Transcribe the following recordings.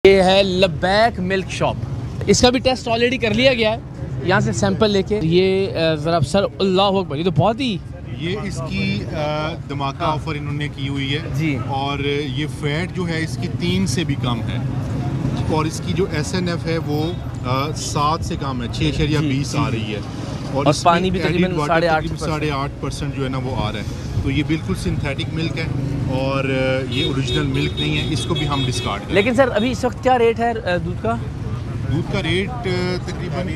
ये है Labbaik milk shop. इसका भी टेस्ट ऑलरेडी कर लिया गया है, यहाँ से सैंपल लेके। ये ज़रा सर अल्लाह अकबर, ये तो बहुत ही ये इसकी धमाका ऑफर इन्होंने की हुई है जी। और ये फैट जो है इसकी 3 से भी कम है और इसकी जो SNF है वो 7 से कम है, 6.20 आ रही है और पानी भी तकरीबन 8.5% जो है ना वो आ रहा है। तो ये बिल्कुल सिंथेटिक मिल्क है और ये ओरिजिनल मिल्क नहीं है, इसको भी हम डिस्कार्ड करें। लेकिन सर अभी इस वक्त क्या रेट है दूध का? दूध का रेट तकरीबन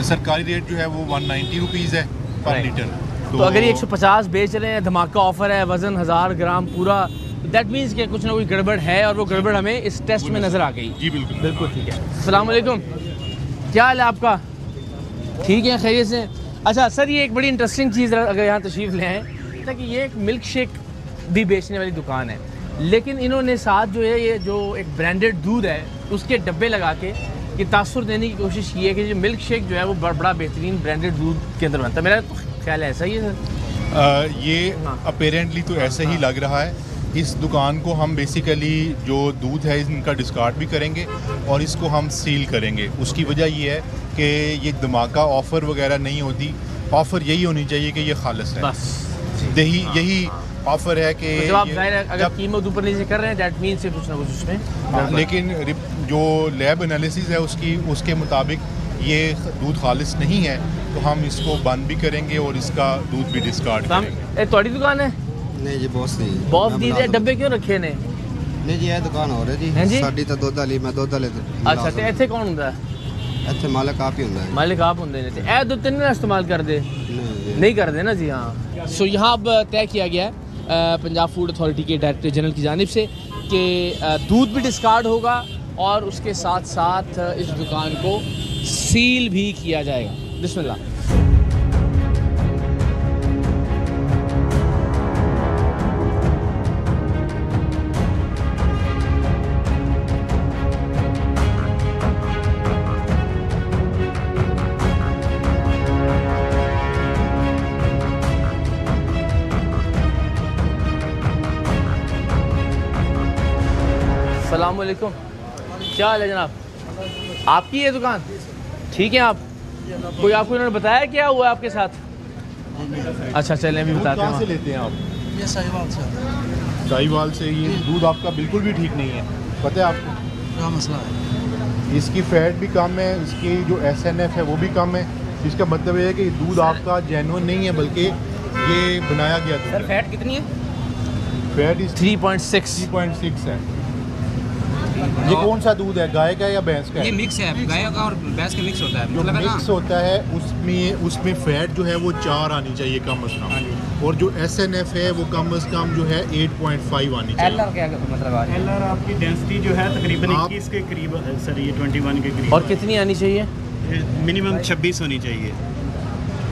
सरकारी रेट जो है वो 190 रुपीज़ है पर लीटर। तो अगर ये 150 बेच रहे हैं, धमाका ऑफर है, वज़न 1000 ग्राम पूरा, दैट मीन्स कि कुछ ना कोई गड़बड़ है और वो गड़बड़ हमें इस टेस्ट में नज़र आ गई। जी बिल्कुल बिल्कुल ठीक है। अस्सलाम वालेकुम, क्या हाल है आपका? ठीक है, खैरियत से। अच्छा सर, ये एक बड़ी इंटरेस्टिंग चीज़ अगर यहाँ तशरीफ़ ले आएँ कि ये एक मिल्क शेक भी बेचने वाली दुकान है, लेकिन इन्होंने साथ जो है ये जो एक ब्रांडेड दूध है उसके डब्बे लगा के ये तासुर देने की कोशिश की है कि जो मिल्क शेक जो है वो बड़ा बेहतरीन ब्रांडेड दूध के अंदर बनता है। मेरा तो ख्याल है ऐसा ही है सर। ये अपेरेंटली तो ऐसा ही लग रहा है। इस दुकान को हम बेसिकली जो दूध है इनका डिस्कार्ड भी करेंगे और इसको हम सील करेंगे। उसकी वजह ये है कि ये धमाका ऑफ़र वगैरह नहीं होती, ऑफ़र यही होनी चाहिए कि ये खालिस है, बस यही ऑफ़र है कि जब आप अगर कीमत ऊपर नीचे कर रहे हैं दैट मीन्स कुछ ना कुछ उसमें। लेकिन जो लैब एनालिसिस है उसके मुताबिक ये दूध खालिस नहीं है, तो हम इसको बंद भी करेंगे और इसका दूध भी डिस्कार्ड करेंगे। थोड़ी दुकान है? नहीं जी, बॉस नहीं। बॉस दी है, डब्बे क्यों रखे ने? नहीं जी, ये दुकान हो रही है जी, जी। साडी तो दुध वाली, मैं दुध वाले। अच्छा, तो ਇੱਥੇ ਕੌਣ ਹੁੰਦਾ ਹੈ? ਇੱਥੇ ਮਾਲਕ ਆਪ ਹੀ ਹੁੰਦਾ ਹੈ। मालिक आप होंगे ने, ए दुध तीन ना इस्तेमाल कर दे? नहीं कर दे ना जी। हाँ, सो यहाँ अब तय किया गया है पंजाब फूड अथॉरिटी के डायरेक्टर जनरल की जानिब से कि दूध भी डिस्कार्ड होगा और उसके साथ साथ इस दुकान को सील भी किया जाएगा। बिस्मिल्लाह। अस्सलाम वालेकुम, क्या हाल है जनाब? आपकी ये दुकान? ठीक है। आप कोई आपको इन्होंने बताया क्या हुआ है आपके साथ? अच्छा चलें अभी बताते हैं। कहाँ से लेते हैं आप? ये साहिवाल से। साहिवाल से। ये दूध आपका बिल्कुल भी ठीक नहीं है, पता है आपको क्या मसला है? इसकी फैट भी कम है, इसकी जो SNF है वो भी कम है। इसका मतलब ये है कि दूध आपका जेन्युइन नहीं है, बल्कि ये बनाया गया दूध। सर फैट कितनी है? फैट 3.6 है। ये कौन सा दूध है, गाय का या भैंस का? ये मिक्स है, गाय का और भैंस का मिक्स होता है। जो मिक्स होता है उसमें फैट जो है वो 4 आनी चाहिए कम अज़ कम, और जो SNF है वो कम अज़ कम जो है 8.5 आनी चाहिए। LR क्या मतलब आ रहा है? LR आपकी डेंसिटी जो है तकरीबन 21 के करीब है सर, ये 21 के करीब। और कितनी आनी चाहिए? मिनिमम 26 होनी चाहिए,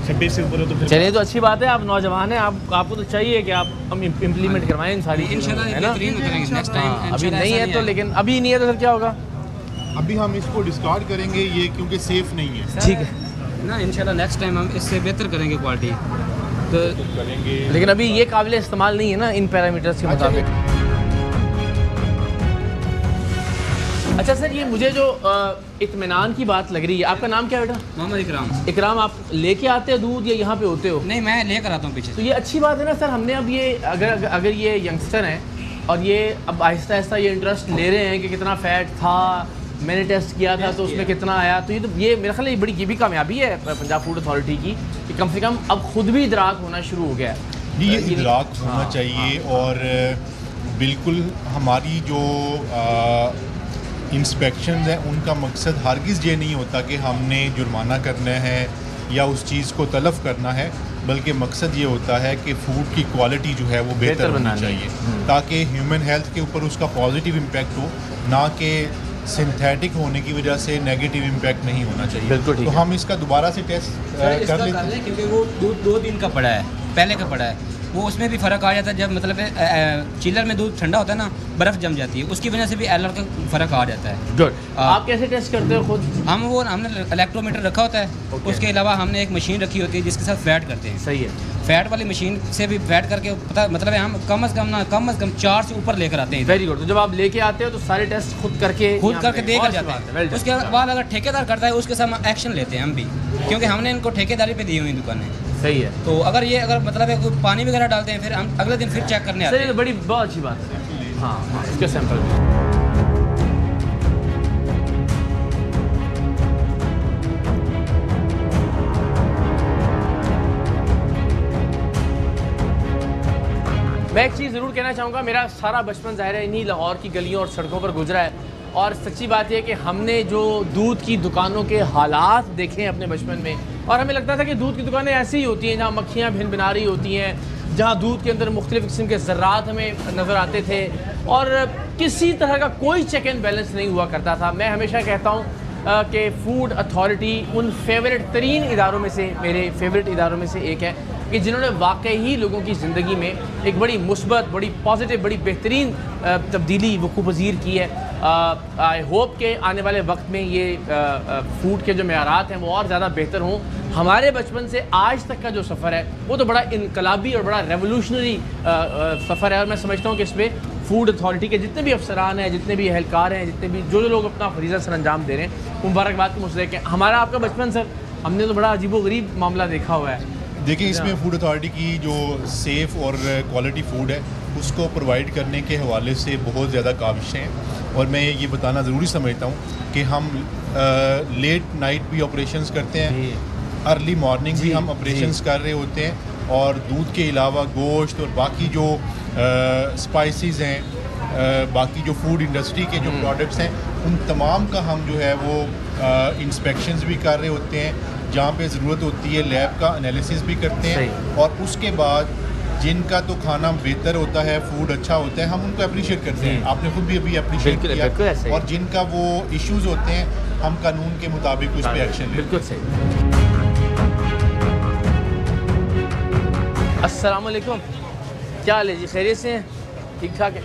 26 से ऊपर हो तो फिर। चलिए तो अच्छी बात है, आप नौजवान हैं, आपको तो चाहिए कि आप हम इम्प्लीमेंट करवाएं इन सारी चीज़ों को, है ना? नेक्स्ट टाइम अभी नहीं है तो, लेकिन अभी नहीं है तो फिर क्या होगा? अभी हम इसको डिस्कार्ड करेंगे ये, क्योंकि सेफ नहीं है। ठीक है ना, इंशाल्लाह नेक्स्ट टाइम हम इससे बेहतर करेंगे क्वालिटी तो करेंगे, लेकिन अभी ये काबिल इस्तेमाल नहीं है ना इन पैरामीटर्स के मुताबिक। अच्छा सर, ये मुझे जो इत्मीनान की बात लग रही है, आपका नाम क्या बेटा? मोहम्मद इकराम। इकराम, आप लेके आते हो दूध या यहाँ पे होते हो? नहीं, मैं लेकर आता हूँ पीछे तो से। ये अच्छी बात है ना सर। हमने अब ये अगर ये यंगस्टर हैं और ये अब आहिस्ता आहिस्ता ये इंटरेस्ट ले रहे हैं कि कितना फ़ैट था, मैंने टेस्ट किया था तो उसमें कितना आया, तो ये मेरे ख्याल ये भी कामयाबी है पंजाब फूड अथॉरिटी की कि कम से कम अब खुद भी इदराक होना शुरू हो गया है। ये इदराक होना चाहिए। और बिल्कुल हमारी जो इंस्पेक्शन है उनका मकसद हरगिज़ ये नहीं होता कि हमने जुर्माना करना है या उस चीज़ को तलफ़ करना है, बल्कि मकसद ये होता है कि फ़ूड की क्वालिटी जो है वो बेहतर होनी चाहिए, ताकि ह्यूमन हेल्थ के ऊपर उसका पॉजिटिव इम्पैक्ट हो, ना कि सिंथेटिक होने की वजह से नेगेटिव इम्पैक्ट नहीं होना चाहिए। बिल्कुल ठीक तो हम इसका दोबारा से टेस्ट कर लेते हैं, क्योंकि वो दूध 2 दिन का पड़ा है, पहले का पड़ा है, वो उसमें भी फ़र्क आ जाता है। जब मतलब चिलर में दूध ठंडा होता है ना, बर्फ़ जम जाती है, उसकी वजह से भी एलर का फ़र्क आ जाता है। गुड। आप कैसे टेस्ट करते हो खुद? हमने इलेक्ट्रोमीटर रखा होता है, उसके अलावा हमने एक मशीन रखी होती है जिसके साथ फैट करते हैं। सही है। फैट वाली मशीन से भी फैट करके पता मतलब है हम कम से कम 4 से ऊपर लेकर आते हैं। Very good. तो जब आप लेके आते हो तो सारे टेस्ट खुद करके देकर जाते हैं। उसके बाद अगर ठेकेदार करता है उसके साथ एक्शन लेते हैं हम भी, क्योंकि हमने इनको ठेकेदारी पे दी हुई दुकानें। सही है। तो अगर मतलब है कोई पानी वगैरह डालते हैं, फिर हम अगले दिन फिर चेक करने आते हैं। बड़ी बहुत अच्छी बात है। हाँ, इसके सैंपल मैं एक चीज़ ज़रूर कहना चाहूँगा, मेरा सारा बचपन ज़ाहिर है इन्हीं लाहौर की गलियों और सड़कों पर गुजरा है, और सच्ची बात यह है कि हमने जो दूध की दुकानों के हालात देखे हैं अपने बचपन में, और हमें लगता था कि दूध की दुकानें ऐसी ही होती हैं जहाँ मक्खियाँ भिन भिना रही होती हैं, जहाँ दूध के अंदर मुख्तलिफ़ किस्म के ज़र्रात हमें नज़र आते थे और किसी तरह का कोई चेक एंड बैलेंस नहीं हुआ करता था। मैं हमेशा कहता हूँ कि फूड अथॉरिटी उन फेवरेट तरीन इदारों में से, मेरे फेवरेट इदारों में से एक है कि जिन्होंने वाकई ही लोगों की ज़िंदगी में एक बड़ी मुस्बत, बड़ी पॉजिटिव, बड़ी बेहतरीन तब्दीली वकूफ़ पज़ीर की है। आई होप के आने वाले वक्त में ये फूड के जो मेयारात हैं वो और ज़्यादा बेहतर हों। हमारे बचपन से आज तक का जो सफ़र है वो तो बड़ा इनकलाबी और बड़ा रेवोल्यूशनरी सफ़र है, और मैं समझता हूँ कि इस पर फूड अथॉरिटी के जितने भी अफसरान हैं, जितने भी एहलकार हैं, जितने भी जो लोग अपना फरीज़ा सर अंजाम दे रहे हैं, मुबारकबाद के मुस्तहिक़ हैं। हमारा आपका बचपन सर, हमने तो बड़ा अजीबोगरीब मामला देखा हुआ है। देखिए, इसमें फूड अथॉरिटी की जो सेफ़ और क्वालिटी फूड है उसको प्रोवाइड करने के हवाले से बहुत ज़्यादा काविशें हैं, और मैं ये बताना ज़रूरी समझता हूँ कि हम लेट नाइट भी ऑपरेशंस करते हैं, अर्ली मॉर्निंग भी हम ऑपरेशंस कर रहे होते हैं, और दूध के अलावा गोश्त और बाकी जो स्पाइसेस हैं, बाकी जो फूड इंडस्ट्री के जो प्रोडक्ट्स हैं, उन तमाम का हम जो है वो इंस्पेक्शंस भी कर रहे होते हैं, जहाँ पे ज़रूरत होती है लैब का एनालिसिस भी करते हैं, और उसके बाद जिनका तो खाना बेहतर होता है, फूड अच्छा होता है, हम उनको अप्रिशिएट करते हैं। आपने खुद भी अभी अप्रिशिएट किया, और जिनका वो इश्यूज होते हैं हम कानून के मुताबिक उस पर एक्शन लेते हैं। बिल्कुल सही। अस्सलाम वालेकुम, क्या हाल है जी? खैरियत से हैं? ठीक ठाक है।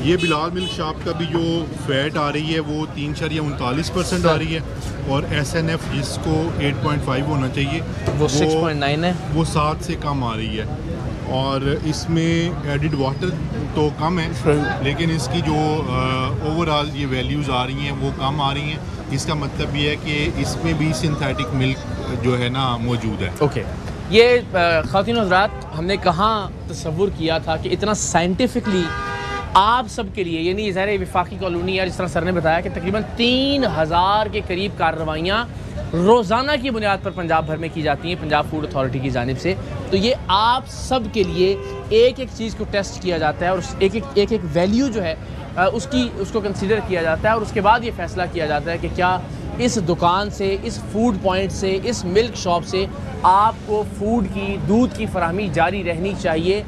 ये बिलाल मिल्क शॉप का भी जो फैट आ रही है वो 3.39% आ रही है, और SNF जिसको 8.5 होना चाहिए वो 6.9 है, वो 7 से कम आ रही है, और इसमें एडिड वाटर तो कम है, लेकिन इसकी जो ओवरऑल ये वैल्यूज़ आ रही हैं वो कम आ रही हैं। इसका मतलब ये है कि इसमें भी सिंथेटिक मिल्क जो है ना मौजूद है। ओके। ये ख़वातीन हज़रात, हमने कहाँ तसव्वुर किया था कि इतना साइंटिफिकली आप सब के लिए, यानी ज़ाहिर वफाकी कॉलोनी है, जिस तरह सर ने बताया कि तकरीबन 3000 के करीब कार्रवाइयाँ रोज़ाना की बुनियाद पर पंजाब भर में की जाती हैं पंजाब फूड अथॉरिटी की जानिब से। तो ये आप सब के लिए एक एक चीज़ को टेस्ट किया जाता है, और एक एक वैल्यू जो है उसको कंसीडर किया जाता है, और उसके बाद ये फ़ैसला किया जाता है कि क्या इस दुकान से, इस फूड पॉइंट से, इस मिल्क शॉप से आपको फूड की, दूध की फराहमी जारी रहनी चाहिए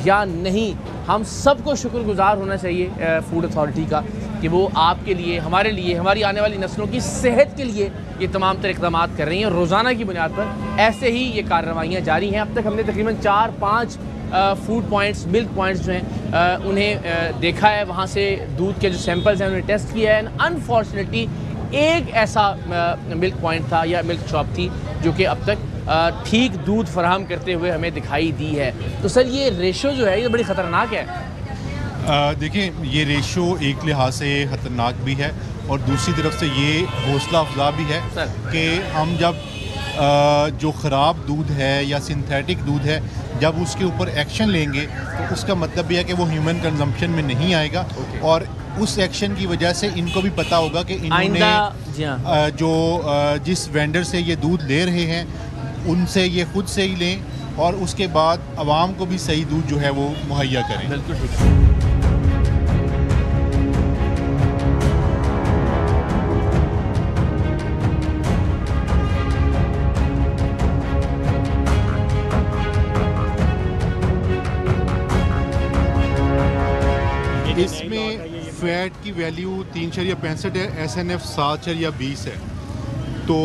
या नहीं। हम सबको शुक्रगुजार होना चाहिए फूड अथॉरिटी का कि वो आपके लिए, हमारे लिए, हमारी आने वाली नस्लों की सेहत के लिए ये तमाम तर इक़दाम कर रही हैं। रोज़ाना की बुनियाद पर ऐसे ही ये कार्रवाइयाँ जारी हैं। अब तक हमने तकरीबन 4-5 फूड पॉइंट्स, मिल्क पॉइंट्स जो हैं उन्हें देखा है, वहाँ से दूध के जो सैंपल्स हैं उन्हें टेस्ट किया है। अनफॉर्चुनेटली एक ऐसा मिल्क पॉइंट था या मिल्क शॉप थी जो कि अब तक ठीक दूध फराहम करते हुए हमें दिखाई दी है। तो सर ये रेशो जो है ये बड़ी ख़तरनाक है। देखिए, ये रेशो एक लिहाज से ख़तरनाक भी है, और दूसरी तरफ से ये हौसला अफजा भी है कि हम जब जो ख़राब दूध है या सिंथेटिक दूध है, जब उसके ऊपर एक्शन लेंगे तो उसका मतलब यह है कि वो ह्यूमन कंजम्पशन में नहीं आएगा, और उस एक्शन की वजह से इनको भी पता होगा कि इन्होंने जो जिस वेंडर से ये दूध ले रहे हैं उनसे ये खुद से ही लें, और उसके बाद आवाम को भी सही दूध जो है वो मुहैया करें। बिल्कुल ठीक। इसमें फैट की वैल्यू 3.65 है, SNF 7.20 है, तो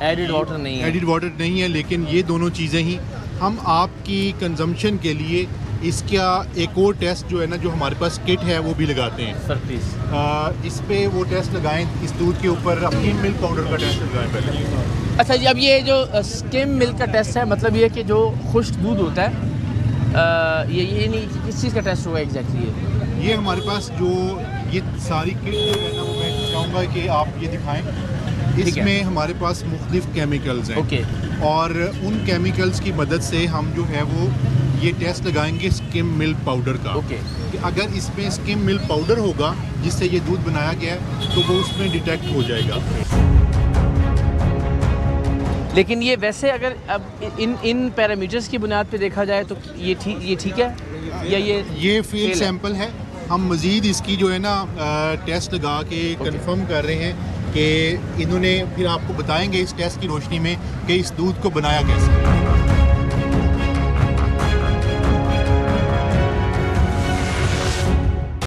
एडिड वाटर नहीं है। एडिड वाटर नहीं है, लेकिन ये दोनों चीज़ें ही हम आपकी कंजम्पशन के लिए इसका एक और टेस्ट जो है ना, जो हमारे पास किट है वो भी लगाते हैं सर प्लीज़। इस पे वो टेस्ट लगाएं, इस दूध के ऊपर स्किम मिल्क पाउडर का टेस्ट लगाएं पहले। अच्छा जी, अब ये जो स्किम मिल्क का टेस्ट है, मतलब ये कि जो खुश्क दूध होता है, ये नहीं किस चीज़ का टेस्ट होगा एग्जैक्टली? ये हमारे पास जो ये सारी किट जो है ना, मैं चाहूँगा कि आप ये दिखाएं। इसमें हमारे पास मुख्तलिफ केमिकल्स हैं। ओके। और उन केमिकल्स की मदद से हम जो है वो ये टेस्ट लगाएंगे स्किम मिल्क पाउडर का। ओके। कि अगर इसमें स्किम मिल्क पाउडर होगा जिससे ये दूध बनाया गया है, तो वो उसमें डिटेक्ट हो जाएगा। लेकिन ये वैसे अगर अब इन पैरामीटर्स की बुनियाद पे देखा जाए तो ये ठीक है या ये फील्ड सैंपल है। हम मज़ीद इसकी जो है ना टेस्ट लगा के कंफर्म कर रहे हैं कि इन्होंने फिर आपको बताएंगे इस टेस्ट की रोशनी में कि इस दूध को बनाया कैसे।